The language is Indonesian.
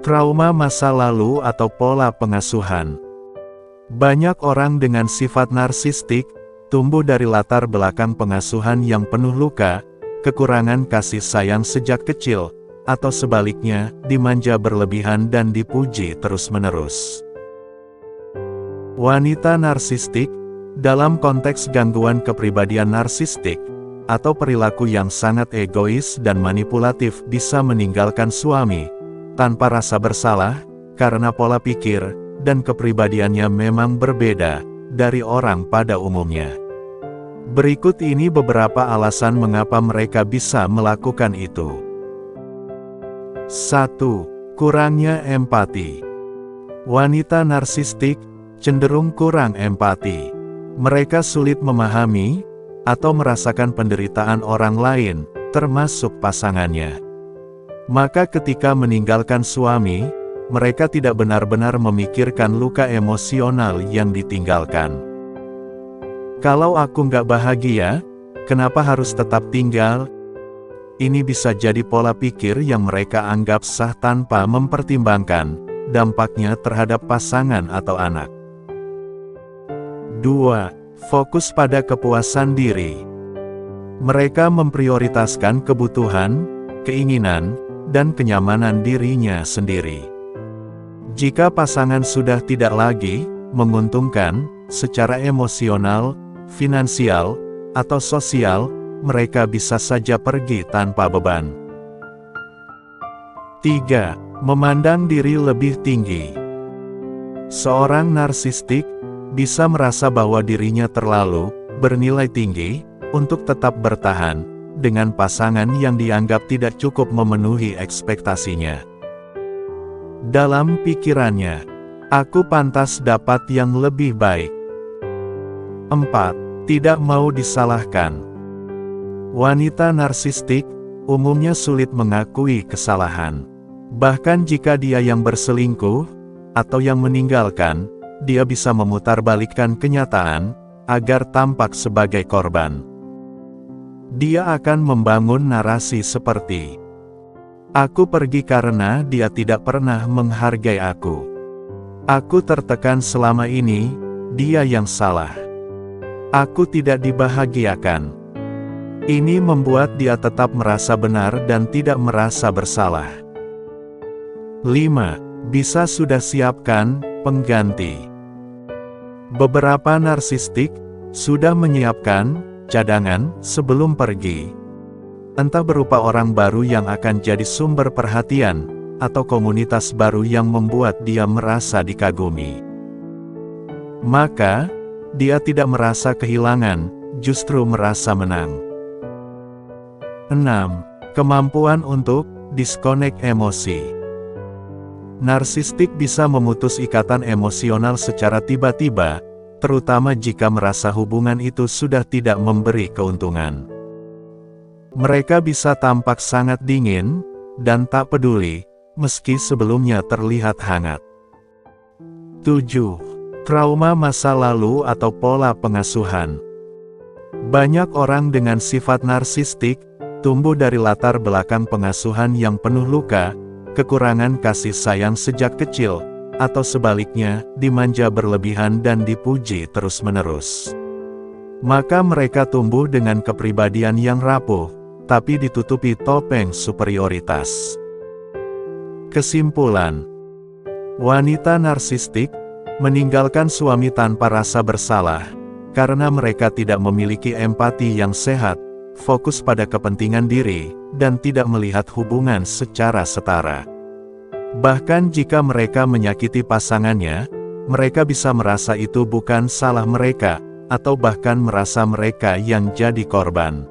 Trauma masa lalu atau pola pengasuhan. Banyak orang dengan sifat narsistik tumbuh dari latar belakang pengasuhan yang penuh luka, kekurangan kasih sayang sejak kecil, atau sebaliknya, dimanja berlebihan dan dipuji terus-menerus. Wanita narsistik, dalam konteks gangguan kepribadian narsistik, atau perilaku yang sangat egois dan manipulatif bisa meninggalkan suami, tanpa rasa bersalah, karena pola pikir dan kepribadiannya memang berbeda dari orang pada umumnya. Berikut ini beberapa alasan mengapa mereka bisa melakukan itu. 1. Kurangnya empati. Wanita narsistik cenderung kurang empati. Mereka sulit memahami atau merasakan penderitaan orang lain, termasuk pasangannya. Maka ketika meninggalkan suami, mereka tidak benar-benar memikirkan luka emosional yang ditinggalkan. Kalau aku nggak bahagia, kenapa harus tetap tinggal? Ini bisa jadi pola pikir yang mereka anggap sah tanpa mempertimbangkan dampaknya terhadap pasangan atau anak. 2. Fokus pada kepuasan diri. Mereka memprioritaskan kebutuhan, keinginan, dan kenyamanan dirinya sendiri. Jika pasangan sudah tidak lagi menguntungkan secara emosional, finansial, atau sosial, mereka bisa saja pergi tanpa beban. 3. Memandang diri lebih tinggi. Seorang narsistik bisa merasa bahwa dirinya terlalu bernilai tinggi untuk tetap bertahan dengan pasangan yang dianggap tidak cukup memenuhi ekspektasinya. Dalam pikirannya, aku pantas dapat yang lebih baik. 4. Tidak mau disalahkan. Wanita narsistik umumnya sulit mengakui kesalahan. Bahkan jika dia yang berselingkuh atau yang meninggalkan, dia bisa memutarbalikkan kenyataan agar tampak sebagai korban. Dia akan membangun narasi seperti, "Aku pergi karena dia tidak pernah menghargai aku. Aku tertekan selama ini, dia yang salah. Aku tidak dibahagiakan." Ini membuat dia tetap merasa benar dan tidak merasa bersalah. 5. Bisa sudah siapkan pengganti. Beberapa narsistik sudah menyiapkan cadangan sebelum pergi. Entah berupa orang baru yang akan jadi sumber perhatian, atau komunitas baru yang membuat dia merasa dikagumi. Maka, dia tidak merasa kehilangan, justru merasa menang. 6. Kemampuan untuk disconnect emosi. Narsistik bisa memutus ikatan emosional secara tiba-tiba, terutama jika merasa hubungan itu sudah tidak memberi keuntungan. Mereka bisa tampak sangat dingin dan tak peduli, meski sebelumnya terlihat hangat. 7. Trauma masa lalu atau pola pengasuhan. Banyak orang dengan sifat narsistik tumbuh dari latar belakang pengasuhan yang penuh luka, kekurangan kasih sayang sejak kecil, atau sebaliknya, dimanja berlebihan dan dipuji terus-menerus. Maka mereka tumbuh dengan kepribadian yang rapuh, tapi ditutupi topeng superioritas. Kesimpulan: wanita narsistik meninggalkan suami tanpa rasa bersalah, karena mereka tidak memiliki empati yang sehat, fokus pada kepentingan diri, dan tidak melihat hubungan secara setara. Bahkan jika mereka menyakiti pasangannya, mereka bisa merasa itu bukan salah mereka, atau bahkan merasa mereka yang jadi korban.